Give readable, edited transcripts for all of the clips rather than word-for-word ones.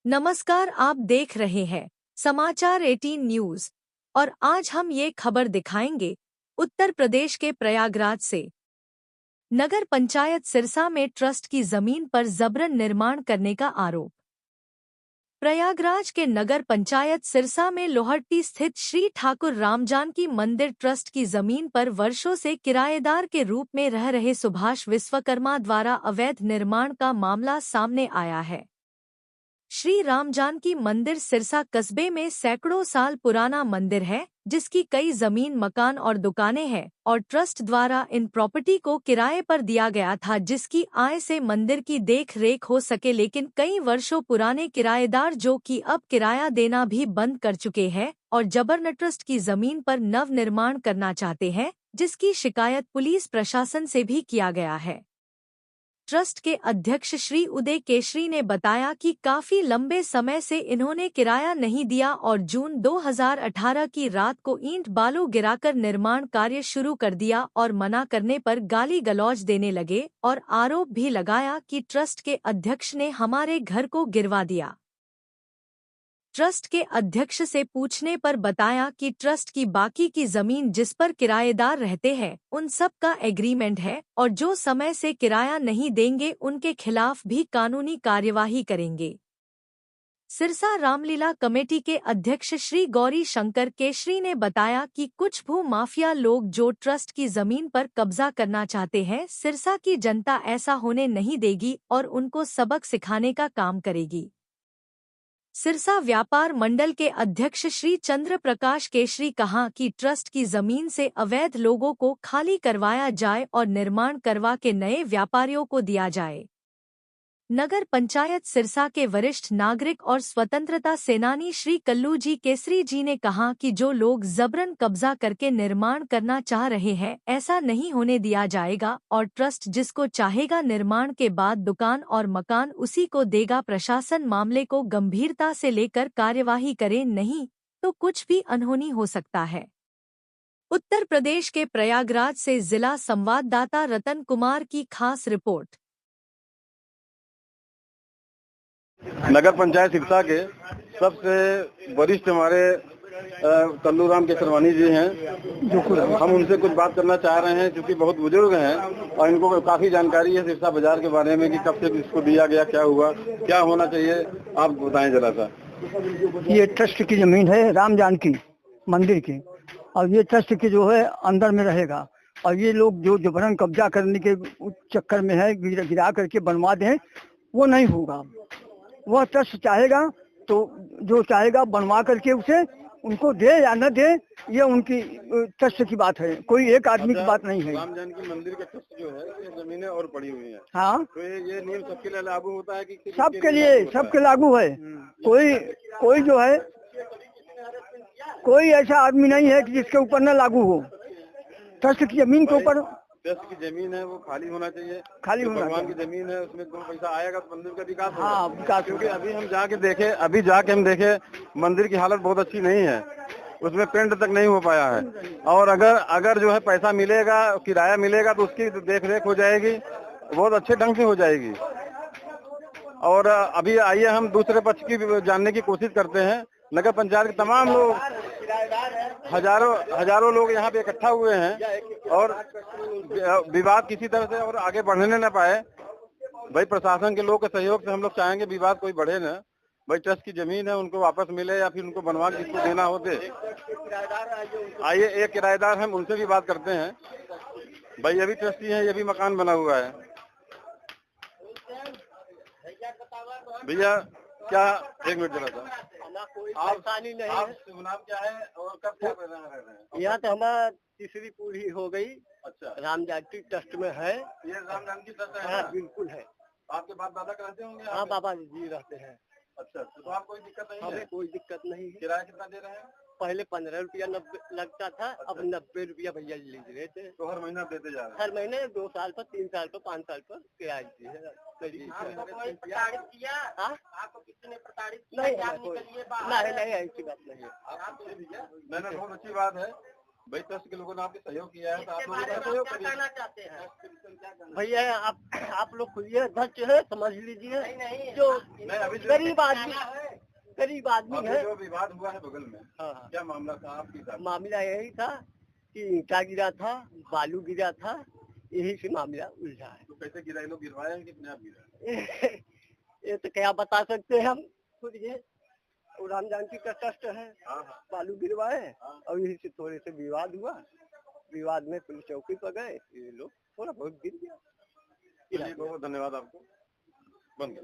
नमस्कार, आप देख रहे हैं समाचार 18 न्यूज और आज हम ये खबर दिखाएंगे उत्तर प्रदेश के प्रयागराज से। नगर पंचायत सिरसा में ट्रस्ट की जमीन पर जबरन निर्माण करने का आरोप। प्रयागराज के नगर पंचायत सिरसा में लोहट्टी स्थित श्री ठाकुर रामजानकी मंदिर ट्रस्ट की जमीन पर वर्षों से किराएदार के रूप में रह रहे सुभाष विश्वकर्मा द्वारा अवैध निर्माण का मामला सामने आया है। श्री रामजानकी मंदिर सिरसा कस्बे में सैकड़ों साल पुराना मंदिर है, जिसकी कई जमीन, मकान और दुकानें हैं और ट्रस्ट द्वारा इन प्रॉपर्टी को किराए पर दिया गया था, जिसकी आय से मंदिर की देख रेख हो सके। लेकिन कई वर्षों पुराने किराएदार जो कि अब किराया देना भी बंद कर चुके हैं और जबरन ट्रस्ट की जमीन पर नव निर्माण करना चाहते हैं, जिसकी शिकायत पुलिस प्रशासन से भी किया गया है। ट्रस्ट के अध्यक्ष श्री उदय केशरी ने बताया कि काफी लंबे समय से इन्होंने किराया नहीं दिया और जून 2018 की रात को ईंट बालू गिराकर निर्माण कार्य शुरू कर दिया और मना करने पर गाली गलौज देने लगे और आरोप भी लगाया कि ट्रस्ट के अध्यक्ष ने हमारे घर को गिरवा दिया। ट्रस्ट के अध्यक्ष से पूछने पर बताया कि ट्रस्ट की बाकी की जमीन जिस पर किराएदार रहते हैं उन सब का एग्रीमेंट है और जो समय से किराया नहीं देंगे उनके खिलाफ भी कानूनी कार्यवाही करेंगे। सिरसा रामलीला कमेटी के अध्यक्ष श्री गौरी शंकर केशरी ने बताया कि कुछ भू माफिया लोग जो ट्रस्ट की जमीन पर कब्जा करना चाहते हैं, सिरसा की जनता ऐसा होने नहीं देगी और उनको सबक सिखाने का काम करेगी। सिरसा व्यापार मंडल के अध्यक्ष श्री चंद्र प्रकाश केशरी कहा कि ट्रस्ट की जमीन से अवैध लोगों को खाली करवाया जाए और निर्माण करवा के नए व्यापारियों को दिया जाए। नगर पंचायत सिरसा के वरिष्ठ नागरिक और स्वतंत्रता सेनानी श्री कल्लूजी केसरी जी ने कहा कि जो लोग जबरन कब्जा करके निर्माण करना चाह रहे हैं, ऐसा नहीं होने दिया जाएगा और ट्रस्ट जिसको चाहेगा निर्माण के बाद दुकान और मकान उसी को देगा। प्रशासन मामले को गंभीरता से लेकर कार्यवाही करे, नहीं तो कुछ भी अनहोनी हो सकता है। उत्तर प्रदेश के प्रयागराज से जिला संवाददाता रतन कुमार की खास रिपोर्ट। नगर पंचायत सिरसा के सबसे वरिष्ठ हमारे कल्लूराम केसरवानी जी हैं। हम उनसे कुछ बात करना चाह रहे हैं, क्योंकि बहुत बुजुर्ग हैं और इनको काफी जानकारी है सिरसा बाजार के बारे में कि कब से इसको दिया गया, क्या हुआ, क्या होना चाहिए, आप बताएं जरा सा। ये ट्रस्ट की जमीन है राम जानकी मंदिर की, और ये ट्रस्ट की जो है अंदर में रहेगा और ये लोग जो जबरन कब्जा करने के चक्कर में है, गिरा करके बनवा दें, वो नहीं होगा। वह ट्रस्ट चाहेगा तो जो चाहेगा बनवा करके उसे उनको दे या न दे, ये उनकी ट्रस्ट की बात है, कोई एक आदमी की बात नहीं है। राम जानकी मंदिर का ट्रस्ट जो है, ये जमीनें और पड़ी हुई हैं। हाँ, तो ये नियम सबके लिए लागू होता है कि सबके लागू है। कोई जो है, कोई ऐसा आदमी नहीं है कि जिसके ऊपर न लागू हो। ट्रस्ट की जमीन के ऊपर, ट्रस्ट की जमीन है वो खाली होना चाहिए, खाली होना भगवान की जमीन है, उसमें दो पैसा आएगा तो मंदिर का विकास होगा। हाँ, विकास। क्योंकि अभी जाके हम देखे मंदिर की हालत बहुत अच्छी नहीं है, उसमें पेंट तक नहीं हो पाया है। और अगर जो है पैसा मिलेगा, किराया मिलेगा तो उसकी देख रेख हो जाएगी, बहुत अच्छे ढंग से हो जाएगी। और अभी आइए हम दूसरे पक्ष की जानने की कोशिश करते हैं। नगर पंचायत के तमाम लोग, हजारों लोग यहाँ पे इकट्ठा हुए हैं और विवाद किसी तरह से और आगे बढ़ने न पाए। भाई प्रशासन के लोग के सहयोग से हम लोग चाहेंगे विवाद कोई बढ़े न। भाई ट्रस्ट की जमीन है, उनको वापस मिले या फिर उनको बनवा के जिसको देना हो दे। आइए एक किराएदार हम उनसे भी बात करते हैं। भाई ये भी ट्रस्टी है, ये भी मकान बना हुआ है। भैया क्या, एक मिनट जरा सा, कोई परेशानी नहीं है। नाम क्या है और कब क्या रह रहे हैं? यहाँ तो हमारा तीसरी पूरी हो गई। अच्छा, राम जानकी ट्रस्ट में है। ये राम जानकी ट्रस्ट है? हाँ, बिल्कुल है। आपके बाप दादा रहते होंगे? हाँ, बाबा जी रहते हैं। अच्छा, तो आप कोई दिक्कत नहीं है? हमें कोई दिक्कत नहीं है। किराया कितना दे रहे हैं? पहले 15 रुपया लगता था। अच्छा। अब 90 रुपया भैया ले रहे थे। तो हर महीना देते जा रहे हैं? हर महीने 2 साल पर, 3 साल पर, 5 साल पर किराया दी है। आपको किसी ने प्रताड़ित किया? नहीं, ऐसी बात नहीं है। नहीं, बहुत अच्छी बात है। भाई ट्रस्ट के लोगों ने आपके सहयोग किया है तो आप लोग सहयोग कहना चाहते हैं भैया, आप लोग खुद ये अध्यक्ष है, समझ लीजिए, जो गरीब आदमी है। जो विवाद हुआ है बगल में, हाँ, क्या मामला था आपकी? मामला यही था कि ईंटा गिरा था, बालू गिरा था, यही से मामला उलझा है। तो कैसे गिरा? लोग गिरवाए हैं कि अपने आप गिरा? ये तो क्या बता सकते हैं हम खुद। ये राम जानकी का ट्रस्ट है, बालू गिरवाए और यही से थोड़े से विवाद हुआ। विवाद में पुलिस चौकी पर गए, ये लोग थोड़ा बहुत गिर गया। चलिए, बहुत धन्यवाद आपको। बंद।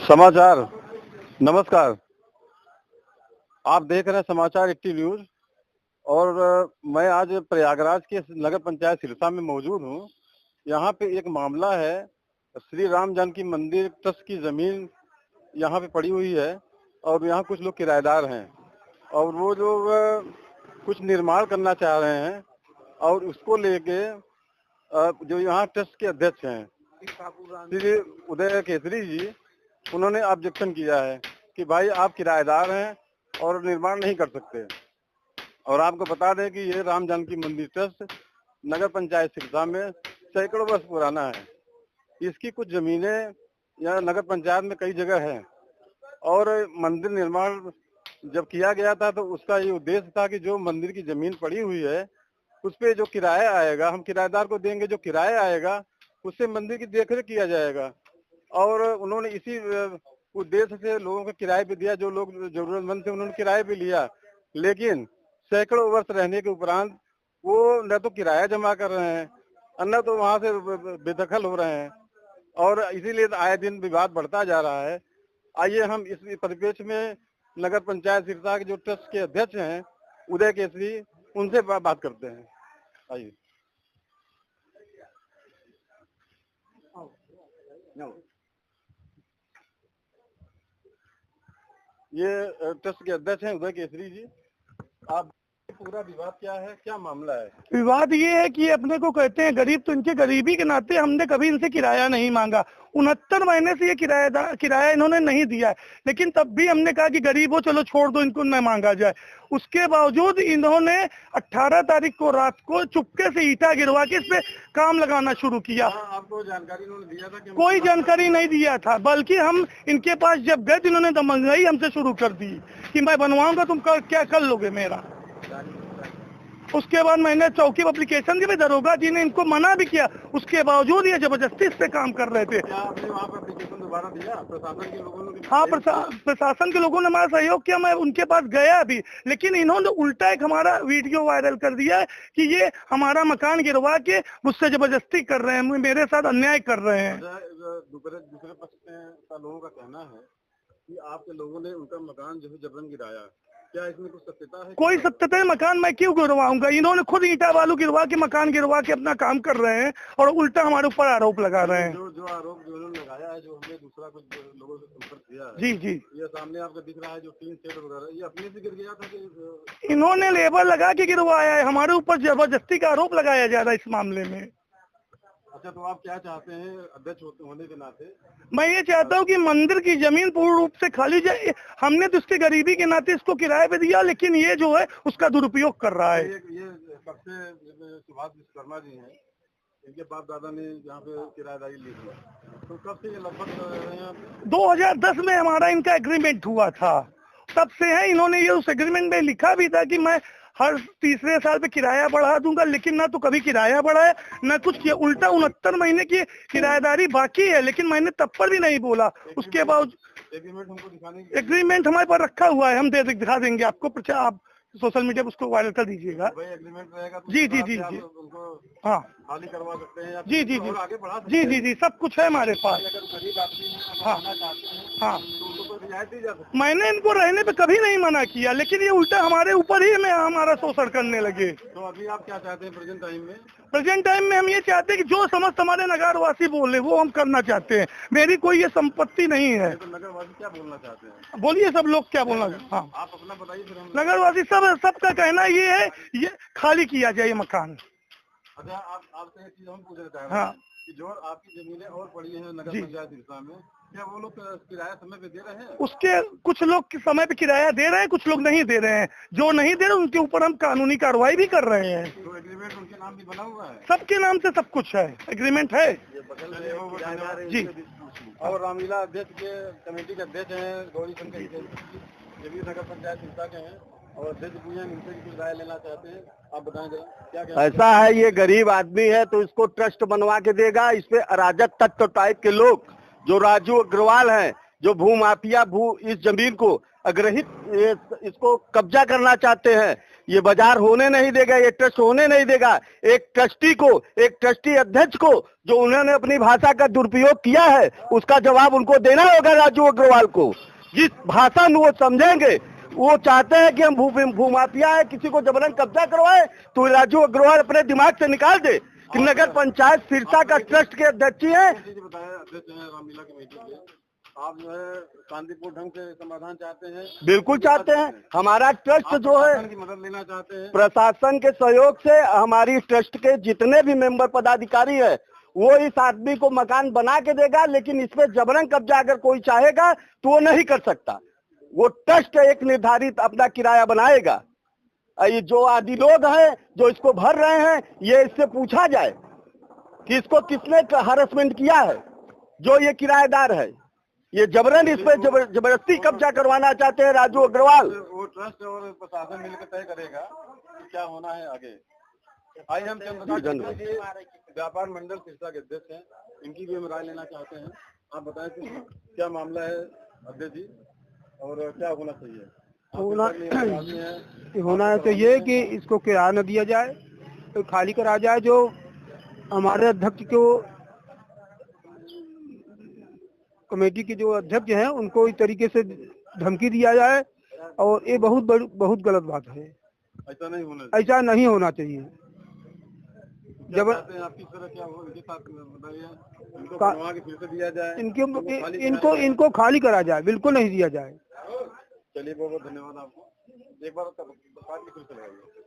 समाचार, नमस्कार। आप देख रहे हैं समाचार 80 न्यूज और मैं आज प्रयागराज के नगर पंचायत सिरसा में मौजूद हूँ। यहाँ पे एक मामला है, श्री राम जानकी मंदिर ट्रस्ट की जमीन यहाँ पे पड़ी हुई है और यहाँ कुछ लोग किराएदार हैं और वो लोग कुछ निर्माण करना चाह रहे हैं और उसको लेके जो यहाँ ट्रस्ट के अध्यक्ष हैं श्री उदय केसरी जी, उन्होंने ऑब्जेक्शन किया है कि भाई आप किराएदार हैं और निर्माण नहीं कर सकते। और आपको बता दें कि ये राम जानकी मंदिर ट्रस्ट नगर पंचायत सिरसा में सैकड़ों वर्ष पुराना है। इसकी कुछ जमीनें यहाँ नगर पंचायत में कई जगह है और मंदिर निर्माण जब किया गया था तो उसका ये उद्देश्य था कि जो मंदिर की जमीन पड़ी हुई है उस पे जो किराया आएगा हम किराएदार को देंगे, जो किराया आएगा उससे मंदिर की देखरेख किया जाएगा। और उन्होंने इसी उद्देश्य से लोगों को किराए पे दिया, जो लोग जरूरतमंद थे उन्होंने किराए पे लिया, लेकिन सैकड़ों वर्ष रहने के उपरांत वो न तो किराया जमा कर रहे हैं और न तो वहाँ से बेदखल हो रहे हैं और इसीलिए आए दिन विवाद बढ़ता जा रहा है। आइए हम इस परिप्रेक्ष्य में नगर पंचायत सिरसा के जो ट्रस्ट के अध्यक्ष हैं उदय केसरी, उनसे बात करते हैं। आइए। ये ट्रस्ट के अध्यक्ष हैं उदय केसरी जी। आप पूरा विवाद क्या है, क्या मामला है? विवाद ये है कि अपने को कहते हैं गरीब, तो इनके गरीबी के नाते हमने कभी इनसे किराया नहीं मांगा। 69 महीने से ये किराया इन्होंने नहीं दिया है, लेकिन तब भी हमने कहा कि गरीब हो, चलो छोड़ दो, इनको न मांगा जाए। उसके बावजूद इन्होंने 18 तारीख को रात को चुपके से ईटा गिरवा के इस पे काम लगाना शुरू किया। आपको जानकारी इन्होंने दिया था कि कोई जानकारी नहीं दिया था, बल्कि हम इनके पास जब गए इन्होंने दमंगाई हमसे शुरू कर दी कि मैं बनवाऊंगा, तुम क्या कर लोगे मेरा। उसके बाद मैंने चौकी एप्लीकेशन दी, दरोगा जी ने इनको मना भी किया, उसके बावजूद ये जबरदस्ती इस पे काम कर रहे थे। क्या आपने वहाँ पर एप्लीकेशन दोबारा दिया? प्रशासन के लोगों ने? हाँ, प्रशासन के लोगों ने हमारा सहयोग किया, मैं उनके पास गया भी, लेकिन इन्होंने उल्टा एक हमारा वीडियो वायरल कर दिया है कि ये हमारा मकान गिरवा के मुझसे जबरदस्ती कर रहे हैं, मेरे साथ अन्याय कर रहे हैं। दूसरे पक्ष का लोगों का कहना है कि आपके लोगों ने उनका मकान जो है जबरन गिराया, क्या इसमें कुछ सत्यता है? कोई सत्यता है? मकान मैं क्यों गिरवाऊंगा? इन्होंने खुद ईटा बालू गिरवा के मकान गिरवा के अपना काम कर रहे हैं और उल्टा हमारे ऊपर आरोप लगा रहे हैं। जो आरोप जो उन्होंने लगाया है, जो हमने दूसरा कुछ लोगों से संपर्क किया है, जी जी, ये सामने आपको दिख रहा है जो टीन सेट वगैरह, ये अपने से गिर गया था कि इन्होंने लेबर लगा के गिरवाया है? हमारे ऊपर जबरदस्ती का आरोप लगाया जा रहा है इस मामले में। अच्छा, तो आप क्या चाहते हैं अध्यक्ष होने के नाते? मैं ये चाहता हूँ कि मंदिर की जमीन पूर्ण रूप से खाली जाए। हमने तो उसकी गरीबी के नाते इसको किराए पे दिया, लेकिन ये जो है उसका दुरुपयोग कर रहा है। ये कब से सुभाष विश्वकर्मा जी हैं, इनके बाप दादा ने यहाँ पे किराएदारी ली थी, तो कब से ये लगभग 2010 में हमारा इनका एग्रीमेंट हुआ था, तब से है। इन्होंने ये उस एग्रीमेंट में लिखा भी था कि मैं हर तीसरे साल पे किराया बढ़ा दूंगा, लेकिन ना तो कभी किराया बढ़ा है ना कुछ किया। उल्टा 69 महीने की किराएदारी बाकी है, लेकिन मैंने तब पर भी नहीं बोला। उसके बावजूद एग्रीमेंट हमको दिखाने एग्रीमेंट हमारे पास रखा हुआ है, हम दिखा देंगे आपको। आप सोशल मीडिया पर उसको वायरल कर दीजिएगा। एग्रीमेंट रहेगा तो जी जी जी जी, हाँ खाली करवा सकते हैं, जी जी जी, आगे बढ़ा सकते जी जी जी, सब कुछ है हमारे पास। अगर गरीब आदमी हाँ हाँ, तो रियायत दी जा सकती मैंने इनको रहने पे कभी नहीं मना किया, लेकिन ये उल्टा हमारे ऊपर ही में हमारा शोषण करने लगे। है। तो अभी आप क्या चाहते हैं प्रेजेंट टाइम में? प्रेजेंट टाइम में हम ये चाहते हैं कि जो समस्त हमारे नगरवासी बोले वो हम करना चाहते हैं। मेरी कोई ये संपत्ति नहीं है। तो नगरवासी क्या बोलना चाहते हैं? बोलिए, सब लोग क्या बोलना। हाँ, आप अपना बताइए फिर हम। नगरवासी सबका कहना ये है, ये खाली किया जाए मकान। अच्छा, आपसे एक चीज हम पूछना चाह रहे हैं। हाँ, कि जो आपकी जमीनें और पड़ी हैं नगर पंचायत सिरसा में, क्या वो लोग किराया समय पे दे रहे हैं? उसके कुछ लोग समय पे किराया दे रहे हैं, कुछ लोग नहीं दे रहे हैं। जो नहीं दे रहे उनके ऊपर हम कानूनी कार्रवाई भी कर रहे हैं। तो एग्रीमेंट उनके नाम भी बना हुआ है? सबके नाम से सब कुछ है, एग्रीमेंट है जी। और रामलीला अध्यक्ष के कमेटी के अध्यक्ष हैं गौरी शंकर, ये भी नगर पंचायत सिरसा के हैं और अध्यक्ष पूजन, इनसे कुछ राय लेना चाहते हैं। आप बताएं जरा क्या? ऐसा है, ये गरीब आदमी है तो इसको ट्रस्ट बनवा के देगा। इस पे अराजक तत्व टाइप के लोग जो राजू अग्रवाल हैं, जो भू माफिया इस जमीन को अग्रहित इसको कब्जा करना चाहते हैं। ये बाजार होने नहीं देगा, ये ट्रस्ट होने नहीं देगा। एक ट्रस्टी को, एक ट्रस्टी अध्यक्ष को जो उन्होंने अपनी भाषा का दुरुपयोग किया है, उसका जवाब उनको देना होगा राजू अग्रवाल को। जिस भाषा में वो समझेंगे, वो चाहते हैं कि हम भूमाफिया है, किसी को जबरन कब्जा करवाए, तो राजू अग्रवाल अपने दिमाग से निकाल दे कि नगर पंचायत सिरसा का ट्रस्ट के अध्यक्ष हैं। आप जो है शांतिपूर्ण ढंग से समाधान चाहते हैं? बिल्कुल चाहते हैं। हमारा ट्रस्ट जो है की मदद लेना चाहते हैं। प्रशासन के सहयोग से हमारी ट्रस्ट के जितने भी मेंबर पदाधिकारी है, वो इस आदमी को मकान बना के देगा, लेकिन इस पे जबरन कब्जा अगर कोई चाहेगा तो वो नहीं कर सकता। वो ट्रस्ट एक निर्धारित अपना किराया बनाएगा। ये जो आदि लोग हैं जो इसको भर रहे हैं, ये इससे पूछा जाए कि इसको किसने हरासमेंट किया है। जो ये किराएदार है, ये जबरन इस पे जबरदस्ती कब्जा करवाना चाहते हैं राजू अग्रवाल। वो ट्रस्ट और प्रशासन मिलकर तय करेगा कि क्या होना है आगे। आज हम व्यापार मंडल सिरसा के अध्यक्ष हैं, इनकी भी हम राय लेना चाहते हैं। आप बताएं कि क्या मामला है अध्यक्ष जी, और क्या होना चाहिए? होना चाहिए कि इसको किराया न दिया जाए, तो खाली करा जाए। जो हमारे अध्यक्ष को, कमेटी के जो अध्यक्ष हैं, उनको इस तरीके से धमकी दिया जाए, और ये बहुत गलत बात है। ऐसा नहीं होना चाहिए। जब आपकी तरह क्या हो, इनके साथ इनको बनवा के फिर से दिया जाए, इनको खाली करा जाए, बिल्कुल नहीं दिया जाए। चलिए बहुत बहुत धन्यवाद आपको। एक बार फिर से लगाइए।